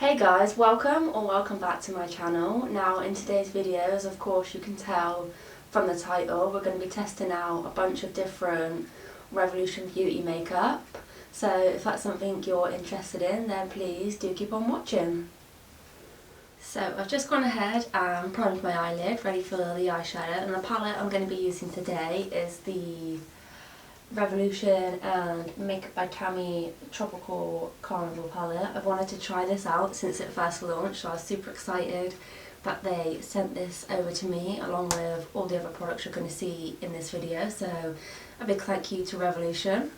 Hey guys, welcome back to my channel. Now in today's videos, of course you can tell from the title, we're going to be testing out a bunch of different Revolution Beauty makeup. So if that's something you're interested in, then please do keep on watching. So I've just gone ahead and primed my eyelid, ready for the eyeshadow, and the palette I'm going to be using today is the Revolution and Makeup by Tammy Tropical Carnival palette. I've wanted to try this out since it first launched, so I was super excited that they sent this over to me along with all the other products you're going to see in this video, so a big thank you to Revolution.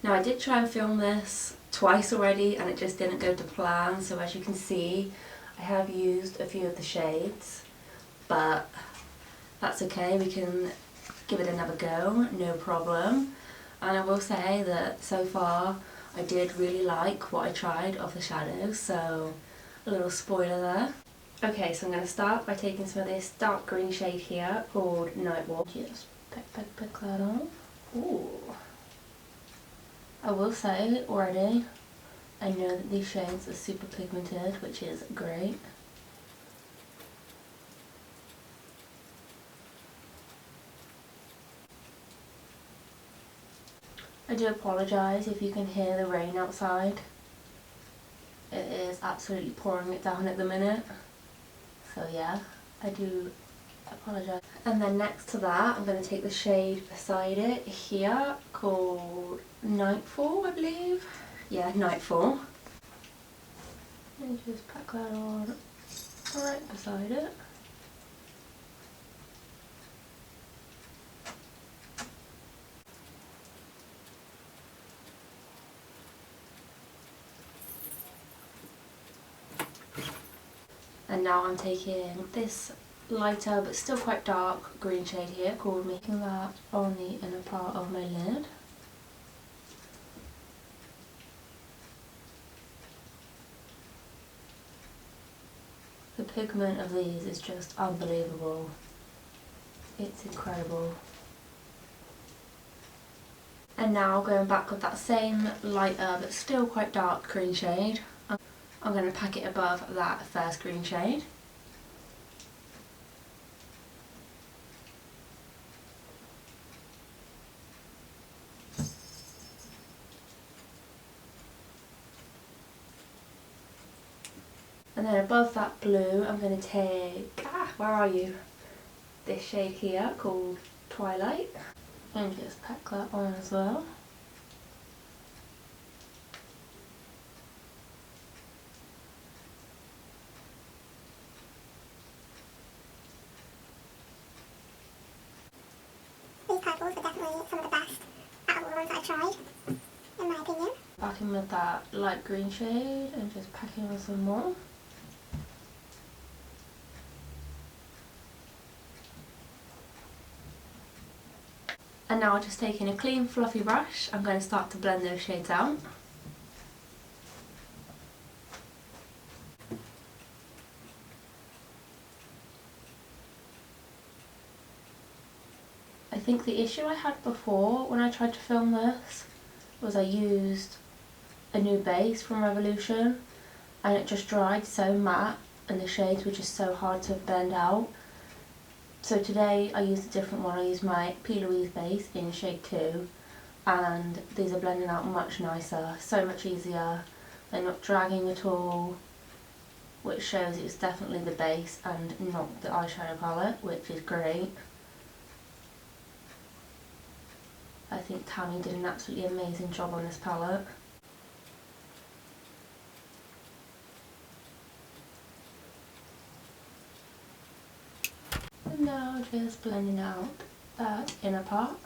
Now I did try and film this twice already and it just didn't go to plan, so as you can see I have used a few of the shades, but that's okay, we can give it another go, no problem. And I will say that so far I did really like what I tried of the shadows, so a little spoiler there. Okay, so I'm going to start by taking some of this dark green shade here called Night Walk. Just pick that off. Ooh. I will say already, I know that these shades are super pigmented, which is great. I do apologise if you can hear the rain outside. It is absolutely pouring it down at the minute. So yeah, I do apologise. And then next to that, I'm going to take the shade beside it here called Nightfall, I believe. Yeah, Nightfall. And just pack that on right beside it. And now I'm taking this lighter but still quite dark green shade here called Making that on the inner part of my lid. The pigment of these is just unbelievable. It's incredible. And now going back with that same lighter but still quite dark green shade, I'm going to pack it above that first green shade. And then above that blue I'm going to take, where are you? This shade here called Twilight. And just pack that on as well. These purples were definitely some of the best out of all the ones that I've tried, in my opinion. Back in with that light green shade and just packing on some more. And now just taking a clean fluffy brush, I'm going to start to blend those shades out. I think the issue I had before when I tried to film this was I used a new base from Revolution and it just dried so matte and the shades were just so hard to blend out. So today I used a different one. I used my P. Louise base in shade 2 and these are blending out much nicer, so much easier. They're not dragging at all, which shows it's definitely the base and not the eyeshadow palette, which is great. I think Tammy did an absolutely amazing job on this palette. And now just blending out that inner part.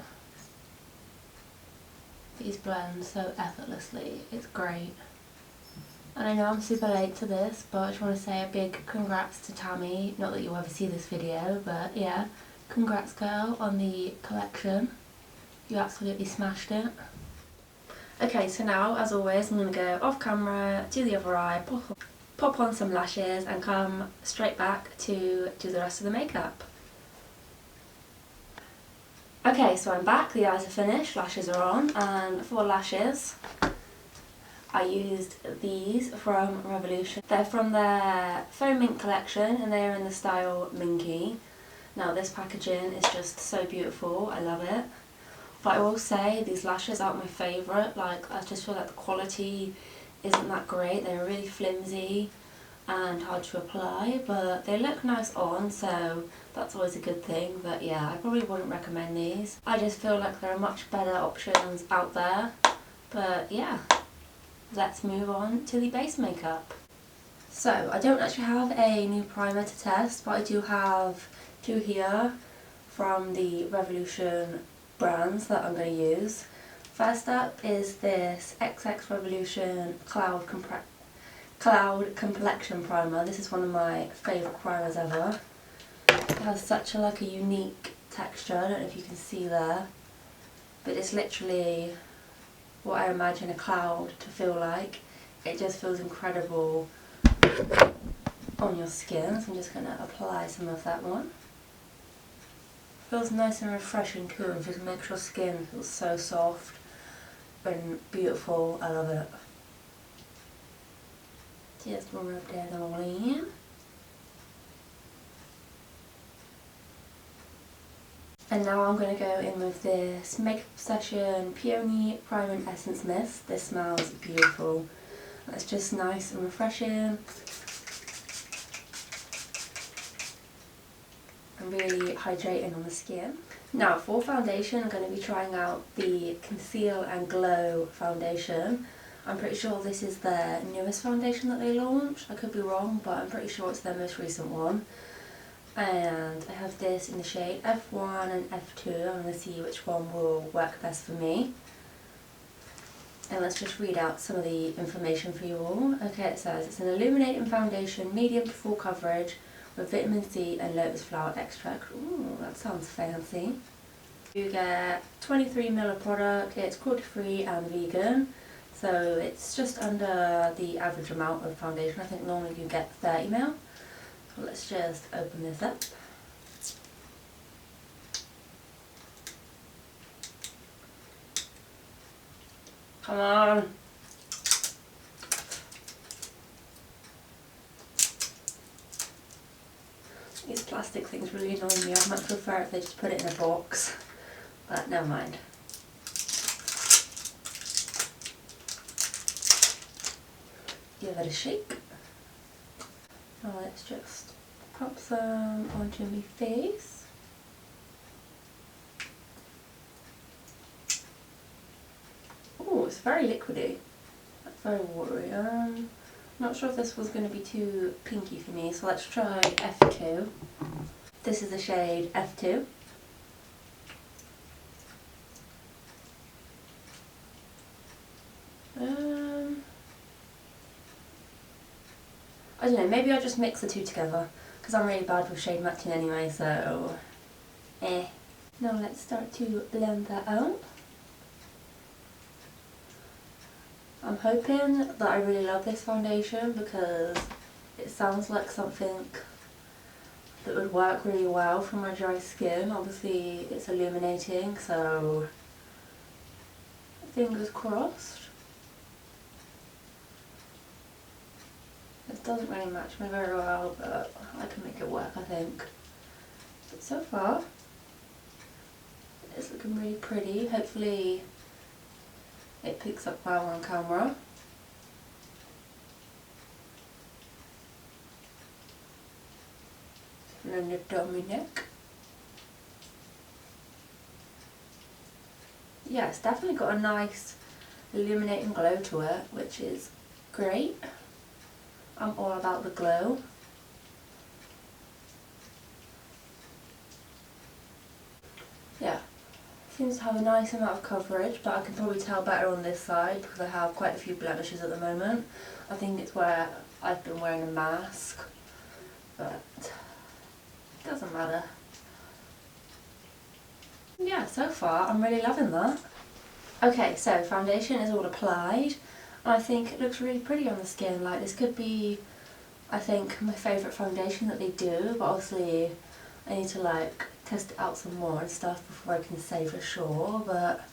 These blend so effortlessly, it's great. And I know I'm super late to this, but I just want to say a big congrats to Tammy. Not that you'll ever see this video, but yeah, congrats girl on the collection. You absolutely smashed it. Okay, so now, as always, I'm going to go off camera, do the other eye, pop on some lashes and come straight back to do the rest of the makeup. Okay, so I'm back, the eyes are finished, lashes are on, and for lashes, I used these from Revolution. They're from their Foam Mink collection and they are in the style Minky. Now this packaging is just so beautiful, I love it. But I will say these lashes aren't my favourite, like I just feel like the quality isn't that great. They're really flimsy and hard to apply, but they look nice on, so that's always a good thing. But yeah, I probably wouldn't recommend these. I just feel like there are much better options out there. But yeah, let's move on to the base makeup. So I don't actually have a new primer to test, but I do have two here from the Revolution brands that I'm going to use. First up is this XX Revolution Cloud Complexion Primer. This is one of my favourite primers ever. It has such a unique texture, I don't know if you can see there, but it's literally what I imagine a cloud to feel like. It just feels incredible on your skin, so I'm just going to apply some of that one. Feels nice and refreshing too, and just makes your skin feel so soft and beautiful. I love it. Just rub that all in. And now I'm going to go in with this Makeup Obsession Peony Prime and Essence Mist. This smells beautiful. It's just nice and refreshing. And really hydrating on the skin. Now for foundation, I'm going to be trying out the Conceal and Glow foundation. I'm pretty sure this is their newest foundation that they launched. I could be wrong, but I'm pretty sure it's their most recent one. And I have this in the shade F1 and F2. I'm going to see which one will work best for me. And let's just read out some of the information for you all. Okay, it says it's an illuminating foundation, medium to full coverage, with vitamin C and lotus flower extract. Ooh, that sounds fancy. You get 23 ml of product. It's cruelty free and vegan, so it's just under the average amount of foundation. I think normally you get 30 ml. So let's just open this up. Come on. These plastic things really annoy me. I'd much prefer if they just put it in a box, but never mind. Give it a shake. Now let's just pop some onto my face. Oh, it's very liquidy. That's very watery. Not sure if this was going to be too pinky for me, so let's try F2. This is the shade F2. I don't know, maybe I'll just mix the two together, because I'm really bad with shade matching anyway, so Now let's start to blend that out. I'm hoping that I really love this foundation because it sounds like something that would work really well for my dry skin. Obviously it's illuminating, so fingers crossed. This doesn't really match me very well, but I can make it work, I think. But so far, it's looking really pretty. Hopefully it picks up well on camera. Blend it down my neck. Yeah, it's definitely got a nice illuminating glow to it, which is great. I'm all about the glow. Yeah, seems to have a nice amount of coverage, but I can probably tell better on this side because I have quite a few blemishes at the moment. I think it's where I've been wearing a mask, but it doesn't matter. Yeah, so far I'm really loving that. Okay, so foundation is all applied. I think it looks really pretty on the skin. Like, this could be, I think, my favourite foundation that they do, but obviously I need to test it out some more and stuff before I can say for sure. But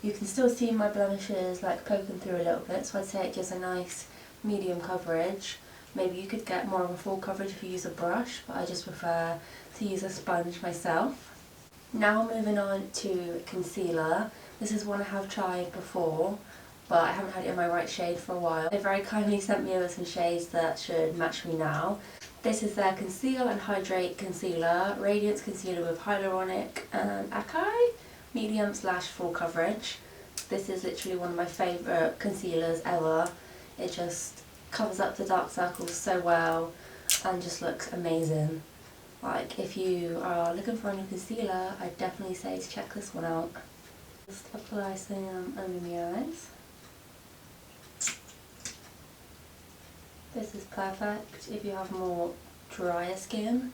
You can still see my blemishes like poking through a little bit, so I'd say it gives a nice medium coverage. Maybe you could get more of a full coverage if you use a brush, but I just prefer to use a sponge myself. Now moving on to concealer. This is one I have tried before, but I haven't had it in my right shade for a while. They very kindly sent me over some shades that should match me now. This is their Conceal and Hydrate Concealer, Radiance Concealer with Hyaluronic and Acai, medium / full coverage. This is literally one of my favourite concealers ever. It just covers up the dark circles so well and just looks amazing. Like, if you are looking for a new concealer, I'd definitely say to check this one out. Just apply some under my eyes. This is perfect if you have more drier skin.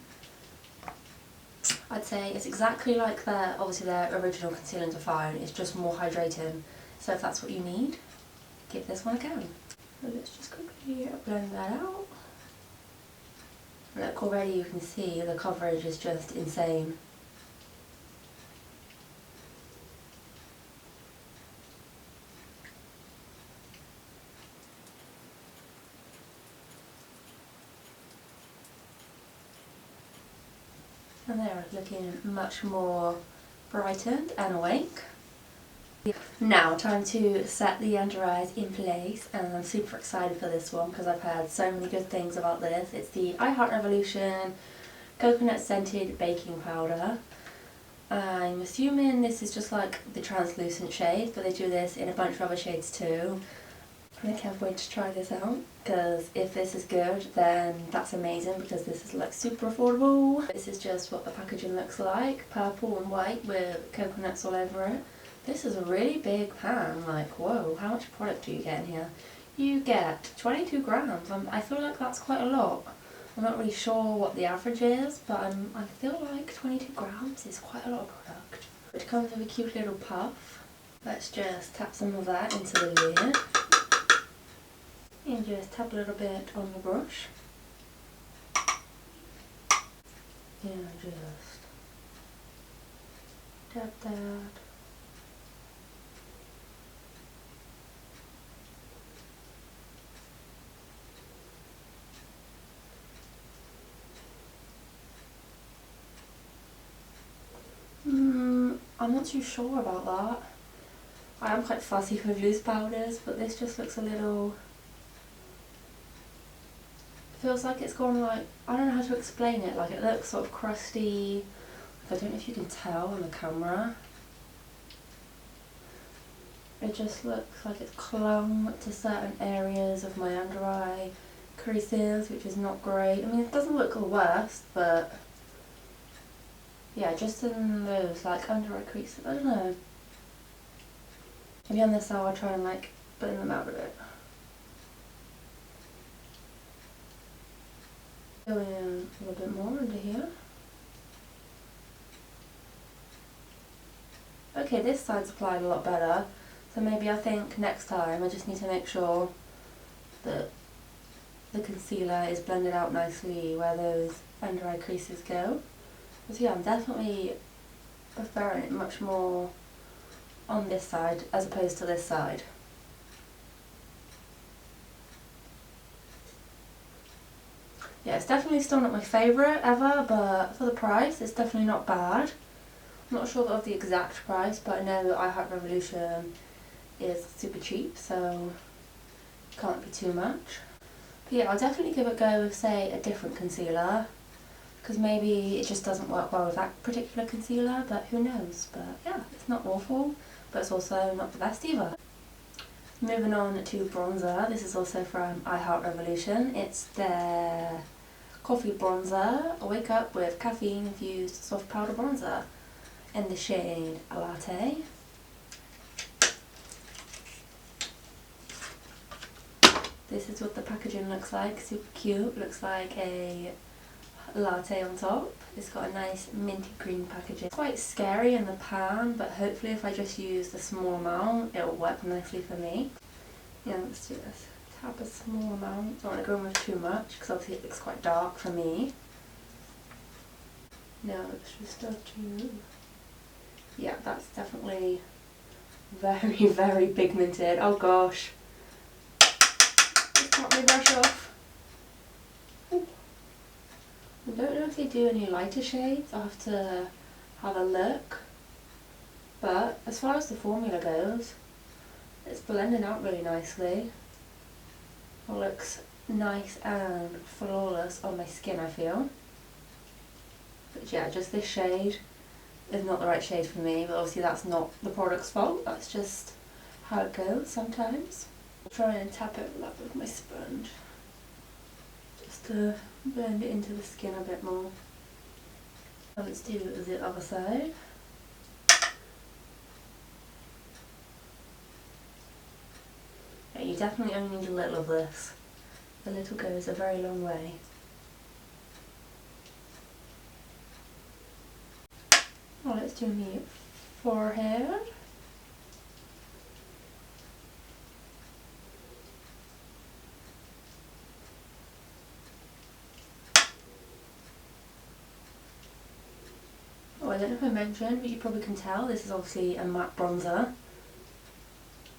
I'd say it's exactly like obviously their original Conceal and Define, it's just more hydrating. So if that's what you need, give this one a go. So let's just quickly blend that out. Look, already you can see the coverage is just insane. And they're looking much more brightened and awake. Now, time to set the under eyes in place, and I'm super excited for this one because I've heard so many good things about this. It's the I Heart Revolution Coconut Scented Baking Powder. I'm assuming this is just like the translucent shade, but they do this in a bunch of other shades too. I can't wait to try this out, because if this is good then that's amazing, because this is like super affordable. This is just what the packaging looks like, purple and white with coconuts all over it. This is a really big pan, like whoa, how much product do you get in here? You get 22 grams, I feel like that's quite a lot. I'm not really sure what the average is, but I feel like 22 grams is quite a lot of product. It comes with a cute little puff. Let's just tap some of that into the lid. And just tap a little bit on the brush. And just tap that. I'm not too sure about that. I am quite fussy with loose powders, but this just looks a little... feels like it's gone like... I don't know how to explain it, like it looks sort of crusty. I don't know if you can tell on the camera. It just looks like it's clung to certain areas of my under eye creases, which is not great. I mean, it doesn't look the worst, but... yeah, just in those like under eye creases, I don't know. Maybe on this side I'll try and like blend them out a bit. Go in a little bit more under here. Okay, this side's applied a lot better, so maybe I think next time I just need to make sure that the concealer is blended out nicely where those under eye creases go. But yeah, I'm definitely preferring it much more on this side as opposed to this side. Yeah, it's definitely still not my favourite ever, but for the price it's definitely not bad. I'm not sure of the exact price, but I know that I Heart Revolution is super cheap, so it can't be too much. But yeah, I'll definitely give it a go with, say, a different concealer, because maybe it just doesn't work well with that particular concealer, but who knows. But yeah, it's not awful, but it's also not the best either. Moving on to bronzer. This is also from I Heart Revolution. It's their Coffee Bronzer, Wake Up with Caffeine Infused Soft Powder Bronzer in the shade Latte. This is what the packaging looks like, super cute. Looks like a latte on top. It's got a nice minty green packaging. It's quite scary in the pan, but hopefully if I just use the small amount, it will work nicely for me. Yeah, let's do this. Tap a small amount. Don't want to go in with too much, because obviously it looks quite dark for me. Now let's just start to... yeah, that's definitely very, very pigmented. Oh gosh. Just pop my brush off. Ooh. I don't know if they do any lighter shades. I'll have to have a look. But as far as the formula goes, it's blending out really nicely. It looks nice and flawless on my skin, I feel. But yeah, just this shade is not the right shade for me, but obviously that's not the product's fault, that's just how it goes sometimes. I'll try and tap over that with my sponge, just to blend it into the skin a bit more. And let's do the other side. Yeah, you definitely only need a little of this. A little goes a very long way. Well, let's do my forehead. Oh, I don't know if I mentioned, but you probably can tell this is obviously a matte bronzer.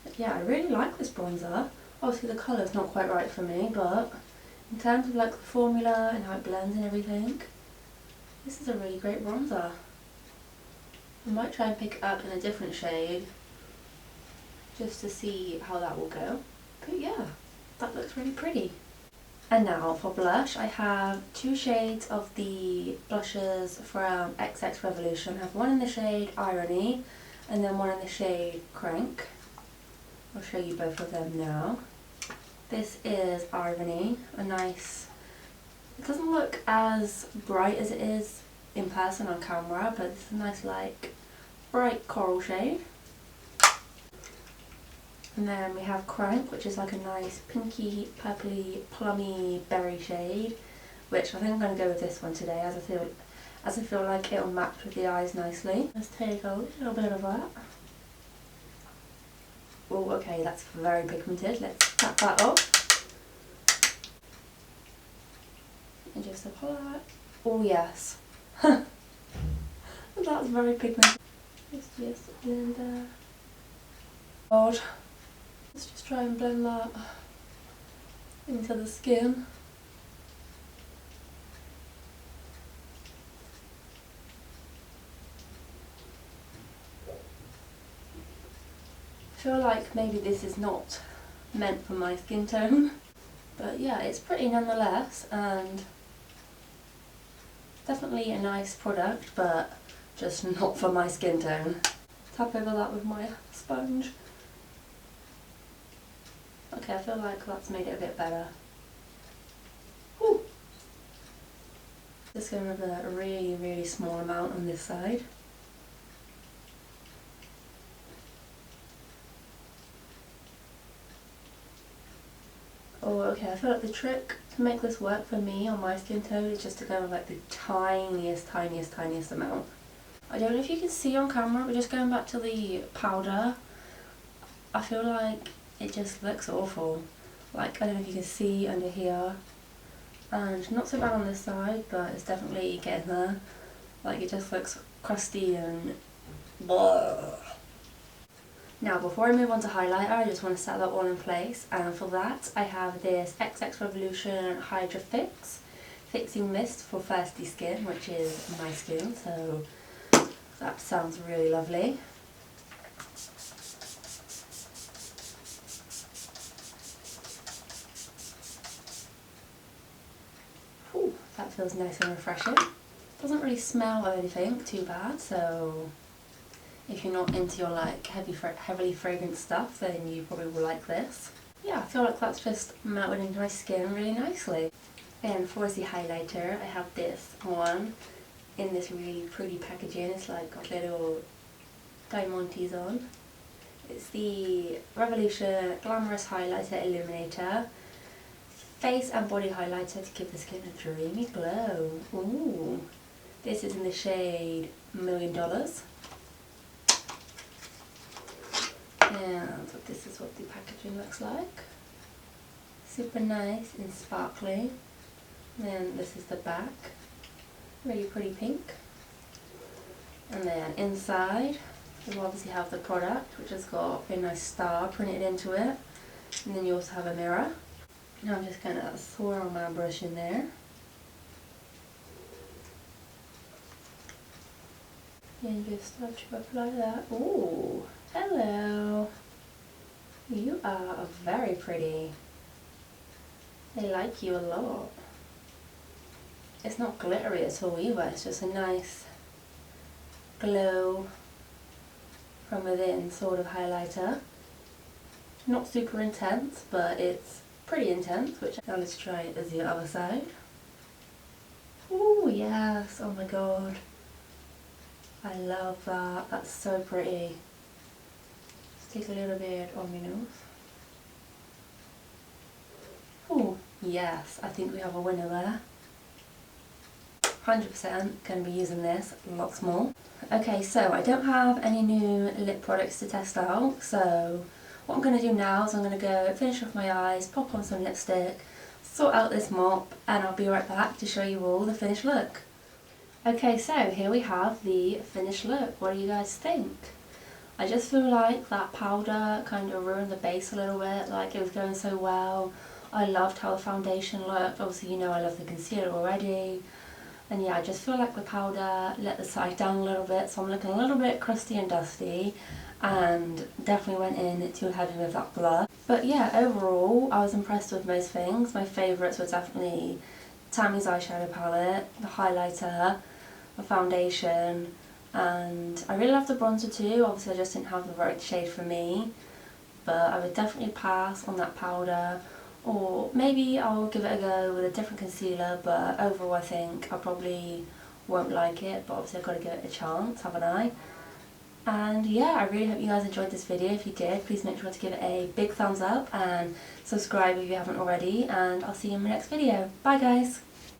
But yeah, I really like this bronzer. Obviously the colour's not quite right for me, but in terms of like the formula and how it blends and everything, this is a really great bronzer. I might try and pick it up in a different shade just to see how that will go. But yeah, that looks really pretty. And now for blush, I have two shades of the blushes from XX Revolution. I have one in the shade Irony and then one in the shade Crank. I'll show you both of them now. This is Irony, a nice, it doesn't look as bright as it is in person on camera, but it's a nice like bright coral shade. And then we have Crank, which is like a nice pinky, purpley, plummy berry shade, which I think I'm going to go with this one today as I feel like it'll match with the eyes nicely. Let's take a little bit of that. Oh, okay, that's very pigmented. Let's tap that off. And just apply that. Oh yes. That's very pigmented. Let's just blend that. God. Let's just try and blend that into the skin. I feel like maybe this is not meant for my skin tone, but yeah, it's pretty nonetheless, and definitely a nice product, but just not for my skin tone. Tap over that with my sponge. Okay, I feel like that's made it a bit better. Whew. Just going with a really, really small amount on this side. Oh, okay, I feel like the trick to make this work for me on my skin tone is just to go with like the tiniest, tiniest, tiniest amount. I don't know if you can see on camera, but just going back to the powder, I feel like it just looks awful. Like, I don't know if you can see under here, and not so bad on this side, but it's definitely getting there. Like, it just looks crusty and blah. Now, before I move on to highlighter, I just want to set that all in place, and for that I have this XX Revolution Hydra Fix Fixing Mist for thirsty skin, which is my skin, so that sounds really lovely. Ooh, that feels nice and refreshing. Doesn't really smell or anything too bad, so if you're not into your like heavily fragrant stuff, then you probably will like this. Yeah, I feel like that's just melted into my skin really nicely. And for the highlighter, I have this one in this really pretty packaging. It's like got little diamantes on. It's the Revolution Glamorous Highlighter Illuminator. Face and body highlighter to give the skin a dreamy glow. Ooh. This is in the shade $1 Million. And this is what the packaging looks like. Super nice and sparkly. Then this is the back. Really pretty pink. And then inside You obviously have the product, which has got a nice star printed into it. And then you also have a mirror. Now I'm just going to swirl my brush in there. And just start to apply that. Ooh, hello. You are very pretty. I like you a lot. It's not glittery at all either, it's just a nice glow from within sort of highlighter. Not super intense, but it's pretty intense, which now let's try it as the other side. Ooh, yes, oh my god. I love that, that's so pretty. Let's take a little bit on my nose. Ooh, yes, I think we have a winner there. 100% going to be using this lots more. Okay, so I don't have any new lip products to test out, so what I'm going to do now is I'm going to go finish off my eyes, pop on some lipstick, sort out this mop, and I'll be right back to show you all the finished look. Okay, so here we have the finished look. What do you guys think? I just feel like that powder kind of ruined the base a little bit, like it was going so well. I loved how the foundation looked. Obviously, you know I love the concealer already. And yeah, I just feel like the powder let the side down a little bit, so I'm looking a little bit crusty and dusty, and definitely went in too heavy with that blush. But yeah, overall, I was impressed with most things. My favourites were definitely Tammy's eyeshadow palette, the highlighter, the foundation, and I really love the bronzer too. Obviously I just didn't have the right shade for me, but I would definitely pass on that powder. Or maybe I'll give it a go with a different concealer, but overall I think I probably won't like it, but obviously I've got to give it a chance, haven't I? And yeah, I really hope you guys enjoyed this video. If you did, please make sure to give it a big thumbs up and subscribe if you haven't already, and I'll see you in my next video. Bye guys!